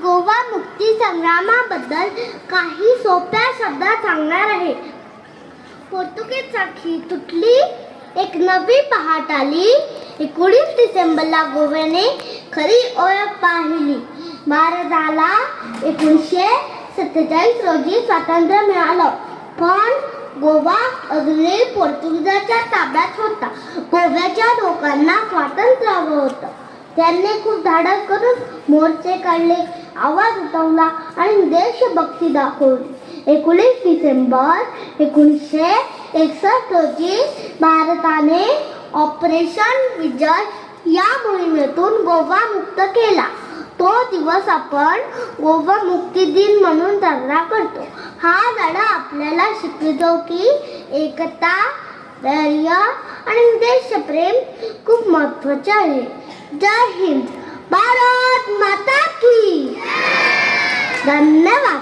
गोवा मुक्ती संग्रामाबद्दल काही सोप्या शब्दात सांगणार आहे. पोर्तुगीज साखळी तुटली, एक नवी पहाट आली. 19 डिसेंबरला गोव्याने खरी ओळख पाहिली. भारताला 1947 रोजी स्वातंत्र्य मिळालं, पण गोवा अजूनही पोर्तुगीजांच्या ताब्यात होता. गोव्याच्या लोकांना स्वातंत्र्य हवं होतं. त्यांनी खूप धाडस करून मोर्चे काढले, आवाज उठवला आणि देशभक्ती दाखवली. 19 डिसेंबर 1961 रोजी भारताने ऑपरेशन विजय या मोहिमेतून गोवा मुक्त केला. तो दिवस आपण गोवा मुक्ती दिन म्हणून साजरा करतो. हा धडा आपल्याला शिकवतो की एकता, धैर्य आणि देशप्रेम खूप महत्त्वाचे आहे. जय हिंद. भारत माता की. धन्यवाद.